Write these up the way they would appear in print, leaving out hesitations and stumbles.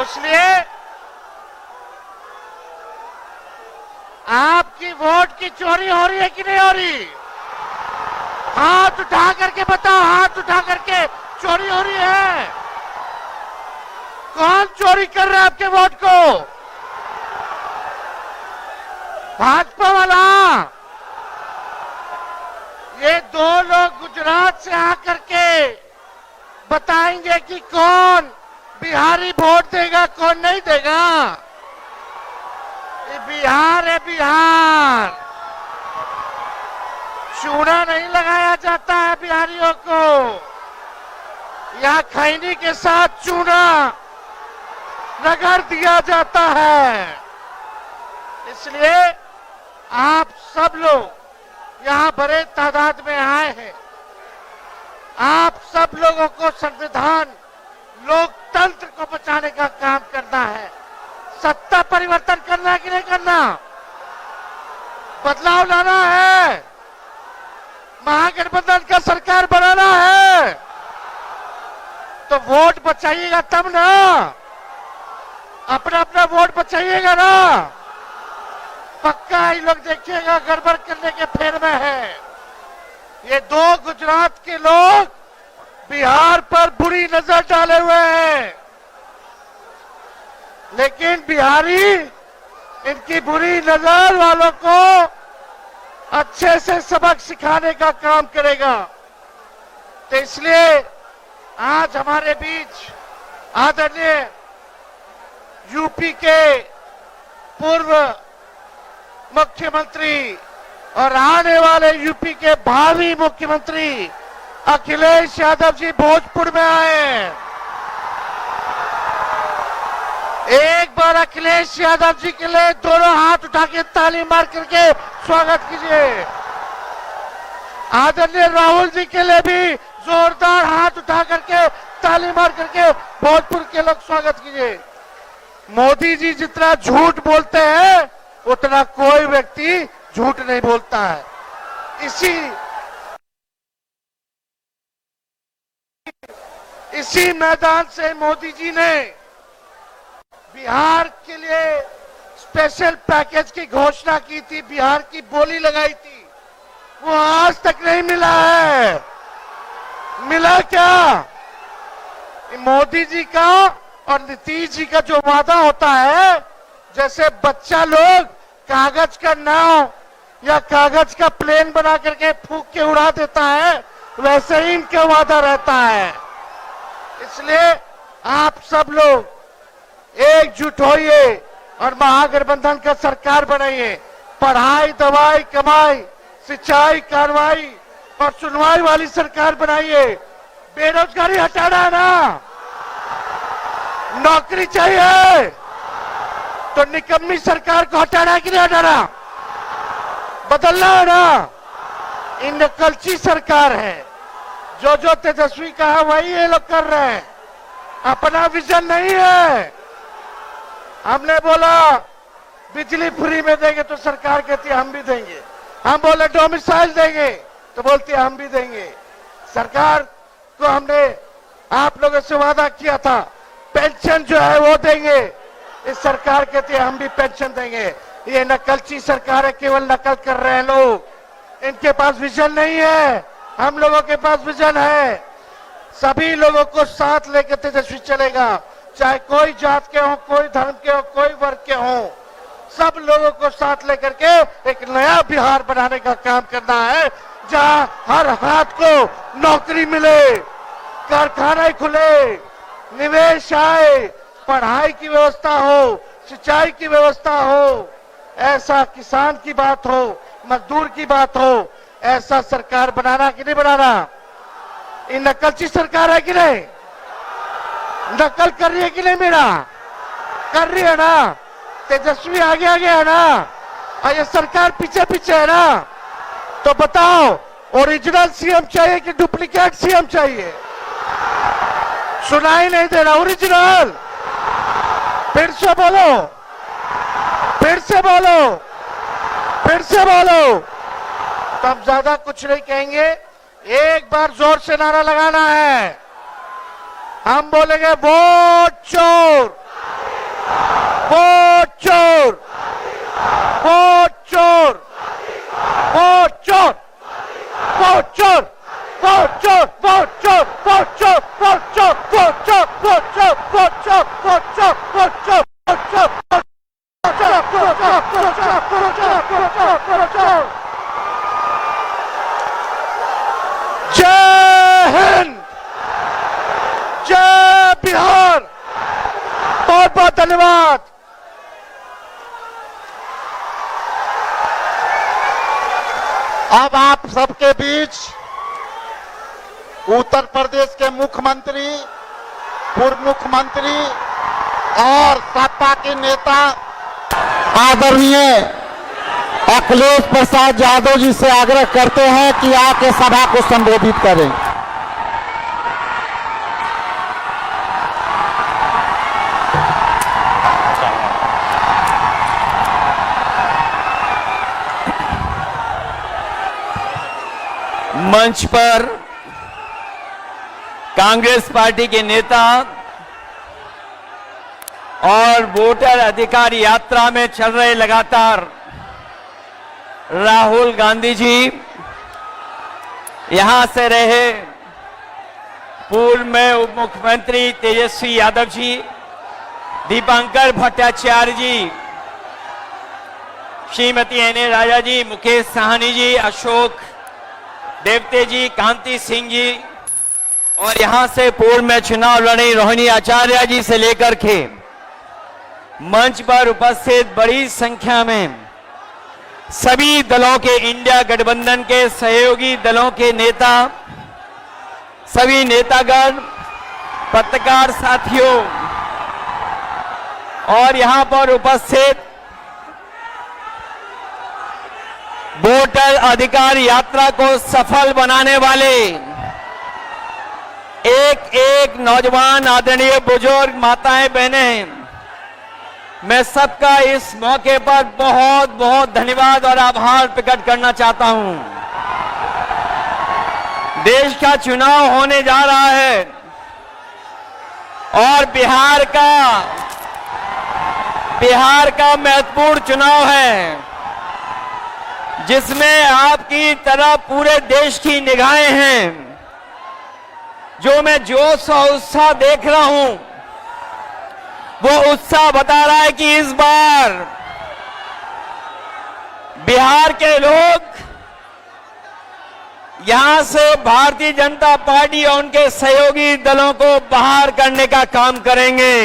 इसलिए आपकी वोट की चोरी हो रही है कि नहीं हो रही? हाथ उठा करके बताओ, हाथ उठा करके चोरी हो रही है? कौन चोरी कर रहा है आपके वोट को? भाजपा वाला। ये दो लोग गुजरात से आकर के बताएंगे कि कौन बिहारी वोट देगा, कौन नहीं देगा। ये बिहार है, बिहार। चूना नहीं लगाया जाता है बिहारियों को, या खैनी के साथ चूना रगड़ दिया जाता है। इसलिए आप सब लोग यहां बड़े तादाद में आए हैं। आप सब लोगों को संविधान, लोकतंत्र को बचाने का काम करना है। सत्ता परिवर्तन करना है कि नहीं करना? बदलाव लाना है, महागठबंधन का सरकार बनाना है। तो वोट बचाइएगा तब ना, अपना अपना वोट बचाइएगा ना। पक्का ये लोग देखिएगा गड़बड़ करने के फेर में है। ये दो गुजरात के लोग बिहार पर बुरी नजर डाले हुए हैं, लेकिन बिहारी इनकी बुरी नजर वालों को अच्छे से सबक सिखाने का काम करेगा। तो इसलिए आज हमारे बीच आदरणीय यूपी के पूर्व मुख्यमंत्री और आने वाले यूपी के भावी मुख्यमंत्री अखिलेश यादव जी भोजपुर में आए हैं। एक बार अखिलेश यादव जी के लिए दोनों हाथ उठा के ताली मार करके स्वागत कीजिए। आदरणीय राहुल जी के लिए भी जोरदार हाथ उठा करके ताली मार करके भोजपुर के लोग स्वागत कीजिए। मोदी जी जितना झूठ बोलते हैं उतना कोई व्यक्ति झूठ नहीं बोलता है। इसी मैदान से मोदी जी ने बिहार के लिए स्पेशल पैकेज की घोषणा की थी, बिहार की बोली लगाई थी। वो आज तक नहीं मिला है। मिला क्या? मोदी जी का और नीतीश जी का जो वादा होता है, जैसे बच्चा लोग कागज का नाव या कागज का प्लेन बना करके फूंक के उड़ा देता है, वैसे ही इनका वादा रहता है। इसलिए आप सब लोग एकजुट होइए और महागठबंधन का सरकार बनाइए। पढ़ाई, दवाई, कमाई, सिंचाई, कार्रवाई और सुनवाई वाली सरकार बनाइए। बेरोजगारी हटाना है ना, नौकरी चाहिए, तो निकम्मी सरकार को हटाना है कि नहीं हटाना? बदलना है ना। ये नकलची सरकार है। जो तेजस्वी कहा वही ये लोग कर रहे हैं। अपना विजन नहीं है। हमने बोला बिजली फ्री में देंगे तो सरकार कहती है हम भी देंगे। हम बोले डोमिसाइल देंगे तो बोलती है हम भी देंगे। सरकार को हमने आप लोगों से वादा किया था पेंशन जो है वो देंगे, इस सरकार कहती है हम भी पेंशन देंगे। ये नकलची सरकार है, केवल नकल कर रहे हैं लोग। इनके पास विजन नहीं है, हम लोगों के पास विजन है। सभी लोगों को साथ लेकर तेजस्वी चलेगा, चाहे कोई जात के हो, कोई धर्म के हो, कोई वर्ग के हो। सब लोगों को साथ लेकर के एक नया बिहार बनाने का काम करना है, जहां हर हाथ को नौकरी मिले, कारखाने खुले, निवेश आए, पढ़ाई की व्यवस्था हो, सिंचाई की व्यवस्था हो, ऐसा किसान की बात हो, मजदूर की बात हो, ऐसा सरकार बनाना कि नहीं बनाना? ये नकलची सरकार है कि नहीं? नकल कर रही है कि नहीं? मेरा कर रही है ना। तेजस्वी आगे आगे है ना, और ये सरकार पीछे पीछे है ना। तो बताओ ओरिजिनल सीएम चाहिए कि डुप्लीकेट सीएम चाहिए? सुनाई नहीं दे रहा। ओरिजिनल, फिर से बोलो, फिर से बोलो, फिर से बोलो। तो हम ज्यादा कुछ नहीं कहेंगे, एक बार जोर से नारा लगाना है। हम बोलेंगे वोट चोर, वोट चोर, वोट चोर, वोट चोर, वोट चोर, वोट चोर, वोट चोर, वोट चोर, वोट चोर, वोट चोर, वोट चोर, वोट चोर, वोट चोर, वोट चोर, वोट चोर। जय हिंद, जय बिहार, बहुत बहुत धन्यवाद। अब आप सबके बीच उत्तर प्रदेश के मुख्यमंत्री, पूर्व मुख्यमंत्री और सपा के नेता आदरणीय अखिलेश प्रसाद यादव जी से आग्रह करते हैं कि आके सभा को संबोधित करें। मंच पर कांग्रेस पार्टी के नेता और वोटर अधिकार यात्रा में चल रहे लगातार राहुल गांधी जी, यहां से रहे पूर्व में उप मुख्यमंत्री तेजस्वी यादव जी, दीपांकर भट्टाचार्य जी, श्रीमती एन राजा जी, मुकेश साहनी जी, अशोक देवते जी, कांति सिंह जी और यहां से पूर्व में चुनाव लड़ी रोहिणी आचार्य जी से लेकर के मंच पर उपस्थित बड़ी संख्या में सभी दलों के, इंडिया गठबंधन के सहयोगी दलों के नेता, सभी नेतागण, पत्रकार साथियों और यहां पर उपस्थित वोटर अधिकार यात्रा को सफल बनाने वाले एक एक नौजवान, आदरणीय बुजुर्ग, माताएं, बहनें, मैं सबका इस मौके पर बहुत बहुत धन्यवाद और आभार प्रकट करना चाहता हूं। देश का चुनाव होने जा रहा है और बिहार का महत्वपूर्ण चुनाव है, जिसमें आपकी तरह पूरे देश की निगाहें हैं। जो मैं जोश और उत्साह देख रहा हूं, वो उत्साह बता रहा है कि इस बार बिहार के लोग यहां से भारतीय जनता पार्टी और उनके सहयोगी दलों को बाहर करने का काम करेंगे।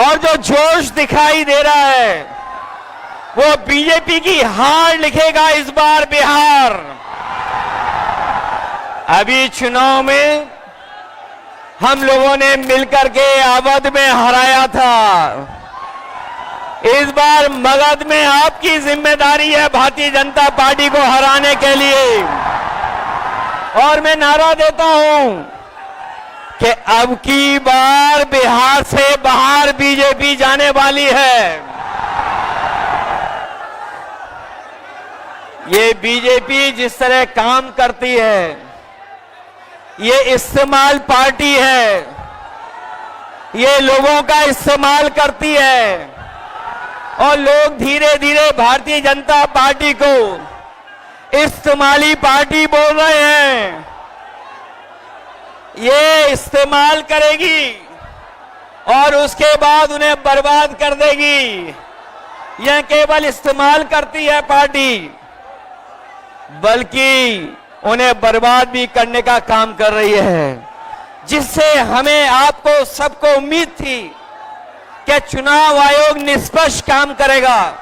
और जो जोश दिखाई दे रहा है वो बीजेपी की हार लिखेगा इस बार बिहार। अभी चुनाव में हम लोगों ने मिलकर के अवध में हराया था, इस बार मगध में आपकी जिम्मेदारी है भारतीय जनता पार्टी को हराने के लिए। और मैं नारा देता हूं कि अब की बार बिहार से बाहर बीजेपी जाने वाली है। ये बीजेपी जिस तरह काम करती है, ये इस्तेमाल पार्टी है, ये लोगों का इस्तेमाल करती है और लोग धीरे धीरे भारतीय जनता पार्टी को इस्तेमाली पार्टी बोल रहे हैं। ये इस्तेमाल करेगी और उसके बाद उन्हें बर्बाद कर देगी। यह केवल इस्तेमाल करती है पार्टी, बल्कि उन्हें बर्बाद भी करने का काम कर रही है, जिससे हमें, आपको, सबको उम्मीद थी कि चुनाव आयोग निष्पक्ष काम करेगा,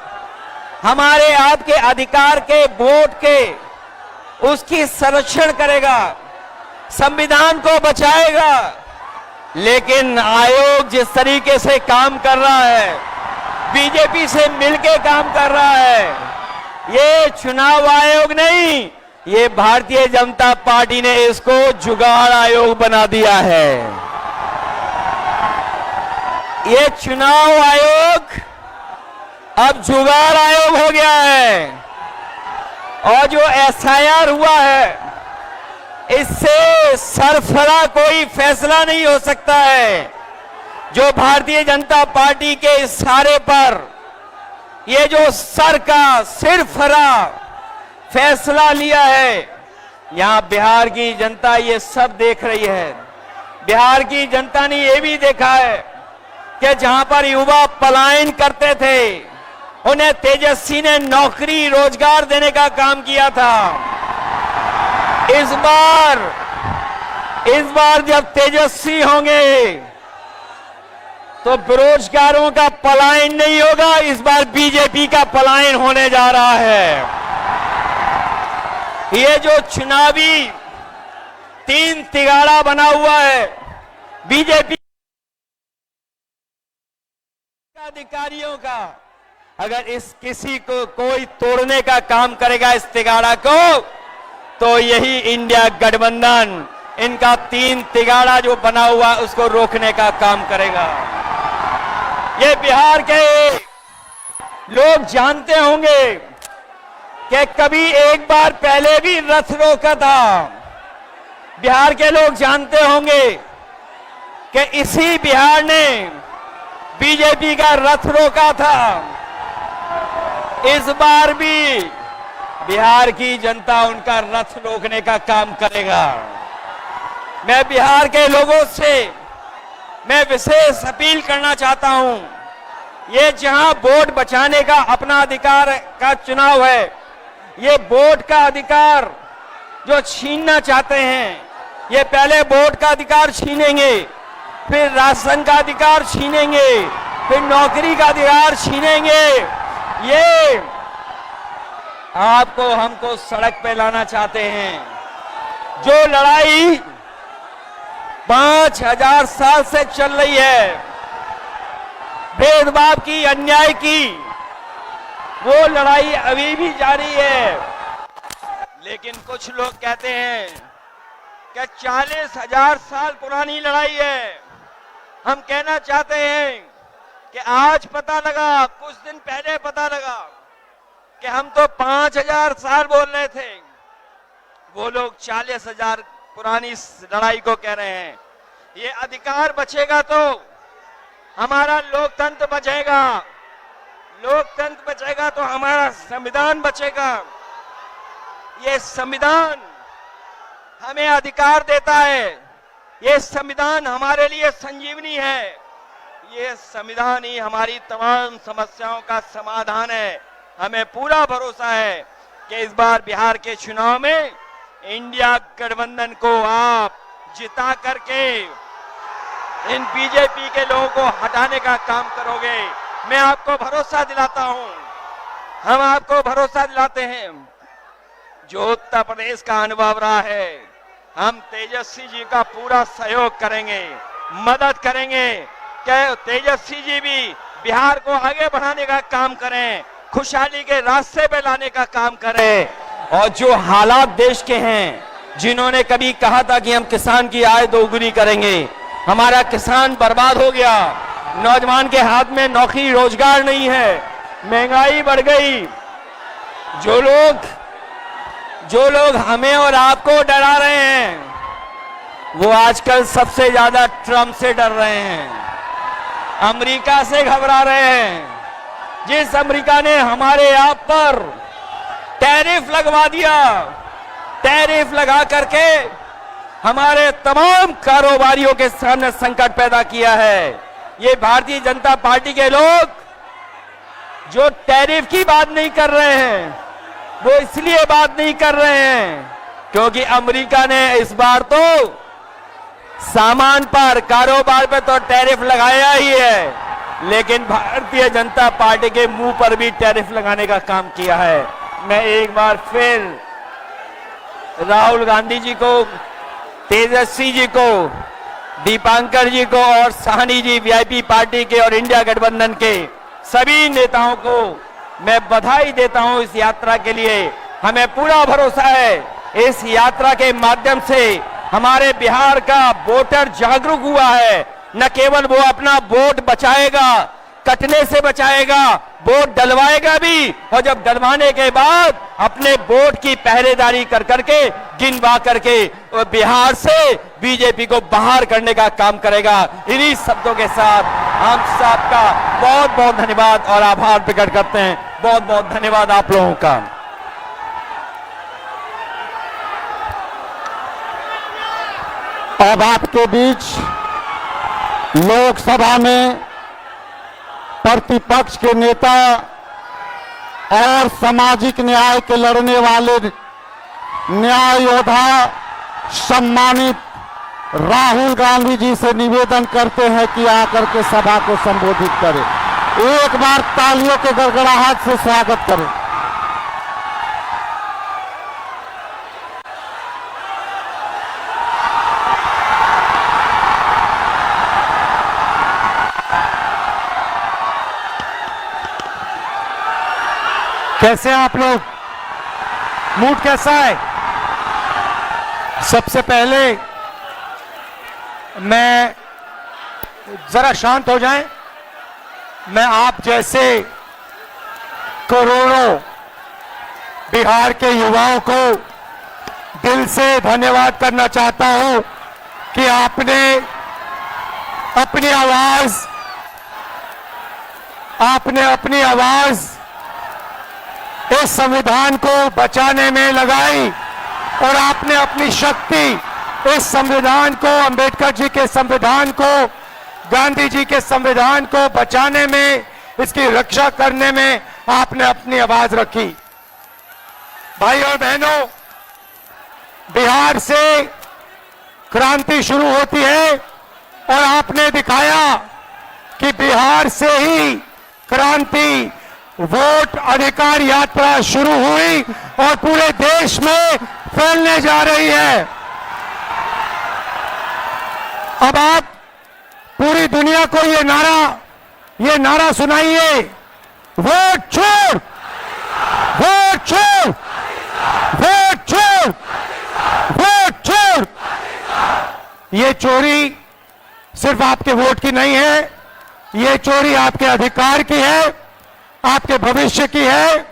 हमारे आपके अधिकार के, वोट के, उसकी संरक्षण करेगा, संविधान को बचाएगा। लेकिन आयोग जिस तरीके से काम कर रहा है, बीजेपी से मिलकर काम कर रहा है, ये चुनाव आयोग नहीं, ये भारतीय जनता पार्टी ने इसको जुगाड़ आयोग बना दिया है। ये चुनाव आयोग अब जुगाड़ आयोग हो गया है। और जो एसआईआर हुआ है, इससे सरफरा कोई फैसला नहीं हो सकता है। जो भारतीय जनता पार्टी के इशारे पर ये जो सर का सिर फरा फैसला लिया है, यहां बिहार की जनता ये सब देख रही है। बिहार की जनता ने ये भी देखा है कि जहां पर युवा पलायन करते थे, उन्हें तेजस्वी ने नौकरी रोजगार देने का काम किया था। इस बार जब तेजस्वी होंगे तो बेरोजगारों का पलायन नहीं होगा, इस बार बीजेपी का पलायन होने जा रहा है। ये जो चुनावी तीन तिगाड़ा बना हुआ है बीजेपी अधिकारियों का, अगर इस किसी को कोई तोड़ने का काम करेगा इस तिगाड़ा को, तो यही इंडिया गठबंधन इनका तीन तिगाड़ा जो बना हुआ उसको रोकने का काम करेगा। ये बिहार के लोग जानते होंगे कि कभी एक बार पहले भी रथ रोका था। बिहार के लोग जानते होंगे कि इसी बिहार ने बीजेपी का रथ रोका था। इस बार भी बिहार की जनता उनका रथ रोकने का काम करेगा। मैं बिहार के लोगों से मैं विशेष अपील करना चाहता हूं, ये जहां वोट बचाने का अपना अधिकार का चुनाव है, ये वोट का अधिकार जो छीनना चाहते हैं, ये पहले वोट का अधिकार छीनेंगे, फिर राशन का अधिकार छीनेंगे, फिर नौकरी का अधिकार छीनेंगे। ये आपको हमको सड़क पे लाना चाहते हैं। जो लड़ाई 5000 साल से चल रही है, भेदभाव की, अन्याय की, वो लड़ाई अभी भी जारी है। लेकिन कुछ लोग कहते हैं कि 40,000 साल पुरानी लड़ाई है। हम कहना चाहते हैं कि आज पता लगा, कुछ दिन पहले पता लगा कि हम तो 5000 साल बोल रहे थे, वो लोग 40,000 पुरानी लड़ाई को कह रहे हैं। ये अधिकार बचेगा तो हमारा लोकतंत्र बचेगा, लोकतंत्र बचेगा तो हमारा संविधान बचेगा। ये संविधान हमें अधिकार देता है, ये संविधान हमारे लिए संजीवनी है, ये संविधान ही हमारी तमाम समस्याओं का समाधान है। हमें पूरा भरोसा है कि इस बार बिहार के चुनाव में इंडिया गठबंधन को आप जिता करके इन बीजेपी के लोगों को हटाने का काम करोगे। मैं आपको भरोसा दिलाता हूं, हम आपको भरोसा दिलाते हैं। जो उत्तर प्रदेश का अनुभव रहा है, हम तेजस्वी जी का पूरा सहयोग करेंगे, मदद करेंगे कि तेजस्वी जी भी बिहार को आगे बढ़ाने का काम करें, खुशहाली के रास्ते पे लाने का काम करें। और जो हालात देश के हैं, जिन्होंने कभी कहा था कि हम किसान की आय दोगुनी करेंगे, हमारा किसान बर्बाद हो गया, नौजवान के हाथ में नौकरी रोजगार नहीं है, महंगाई बढ़ गई। जो लोग हमें और आपको डरा रहे हैं, वो आजकल सबसे ज्यादा ट्रंप से डर रहे हैं, अमेरिका से घबरा रहे हैं। जिस अमेरिका ने हमारे आप पर टैरिफ लगवा दिया, टैरिफ लगा करके हमारे तमाम कारोबारियों के सामने संकट पैदा किया है। ये भारतीय जनता पार्टी के लोग जो टैरिफ की बात नहीं कर रहे हैं, वो इसलिए बात नहीं कर रहे हैं क्योंकि अमेरिका ने इस बार तो सामान पर, कारोबार पे तो टैरिफ लगाया ही है, लेकिन भारतीय जनता पार्टी के मुंह पर भी टैरिफ लगाने का काम किया है। मैं एक बार फिर राहुल गांधी जी को, तेजस्वी जी को, दीपांकर जी को और साहनी जी वीआईपी पार्टी के और इंडिया गठबंधन के सभी नेताओं को मैं बधाई देता हूं इस यात्रा के लिए। हमें पूरा भरोसा है इस यात्रा के माध्यम से हमारे बिहार का वोटर जागरूक हुआ है। न केवल वो अपना वोट बचाएगा, कटने से बचाएगा, वोट डलवाएगा भी, और जब डलवाने के बाद अपने वोट की पहरेदारी कर करके गिनवा करके बिहार से बीजेपी को बाहर करने का काम करेगा। इन्हीं शब्दों के साथ हम सबका बहुत बहुत धन्यवाद और आभार प्रकट करते हैं। बहुत बहुत धन्यवाद आप लोगों का। अब आपके बीच लोकसभा में प्रतिपक्ष के नेता और सामाजिक न्याय के लड़ने वाले न्याय योद्धा सम्मानित राहुल गांधी जी से निवेदन करते हैं कि आकर के सभा को संबोधित करें। एक बार तालियों के गड़गड़ाहट से स्वागत करें। कैसे हैं आप लोग? मूड कैसा है? सबसे पहले मैं जरा शांत हो जाएं। मैं आप जैसे करोड़ों बिहार के युवाओं को दिल से धन्यवाद करना चाहता हूं कि आपने अपनी आवाज इस संविधान को बचाने में लगाई और आपने अपनी शक्ति इस संविधान को, अंबेडकर जी के संविधान को, गांधी जी के संविधान को बचाने में, इसकी रक्षा करने में आपने अपनी आवाज रखी। भाई और बहनों, बिहार से क्रांति शुरू होती है और आपने दिखाया कि बिहार से ही क्रांति, वोट अधिकार यात्रा शुरू हुई और पूरे देश में फैलने जा रही है। अब आप पूरी दुनिया को ये नारा सुनाइए, वोट छोड़, वोट छोड़, वोट छोड़, वोट छोड़। ये चोरी सिर्फ आपके वोट की नहीं है, ये चोरी आपके अधिकार की है, आपके भविष्य की है।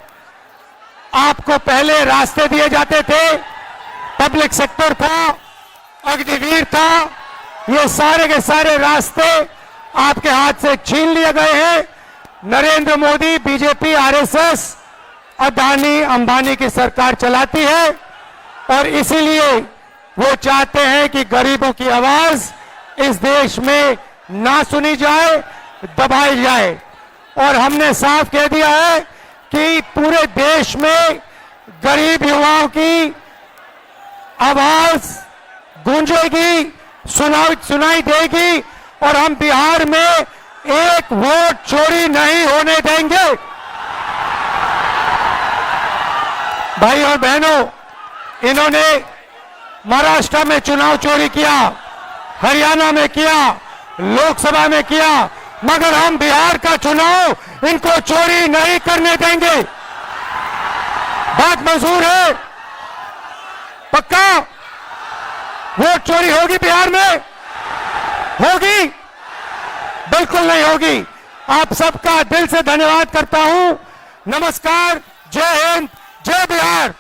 आपको पहले रास्ते दिए जाते थे, पब्लिक सेक्टर था, अग्निवीर था, ये सारे के सारे रास्ते आपके हाथ से छीन लिए गए हैं। नरेंद्र मोदी, बीजेपी, आरएसएस, अदानी अंबानी की सरकार चलाती है और इसीलिए वो चाहते हैं कि गरीबों की आवाज इस देश में ना सुनी जाए, दबाई जाए। और हमने साफ कह दिया है कि पूरे देश में गरीब युवाओं की आवाज गूंजेगी, सुनाई देगी और हम बिहार में एक वोट चोरी नहीं होने देंगे। भाई और बहनों, इन्होंने महाराष्ट्र में चुनाव चोरी किया, हरियाणा में किया, लोकसभा में किया, मगर हम बिहार का चुनाव इनको चोरी नहीं करने देंगे। बात मंजूर है? पक्का? वोट चोरी होगी बिहार में? होगी? बिल्कुल नहीं होगी। आप सबका दिल से धन्यवाद करता हूं। नमस्कार, जय हिंद, जय बिहार।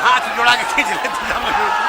हाथ जोड़ा के खींच लेते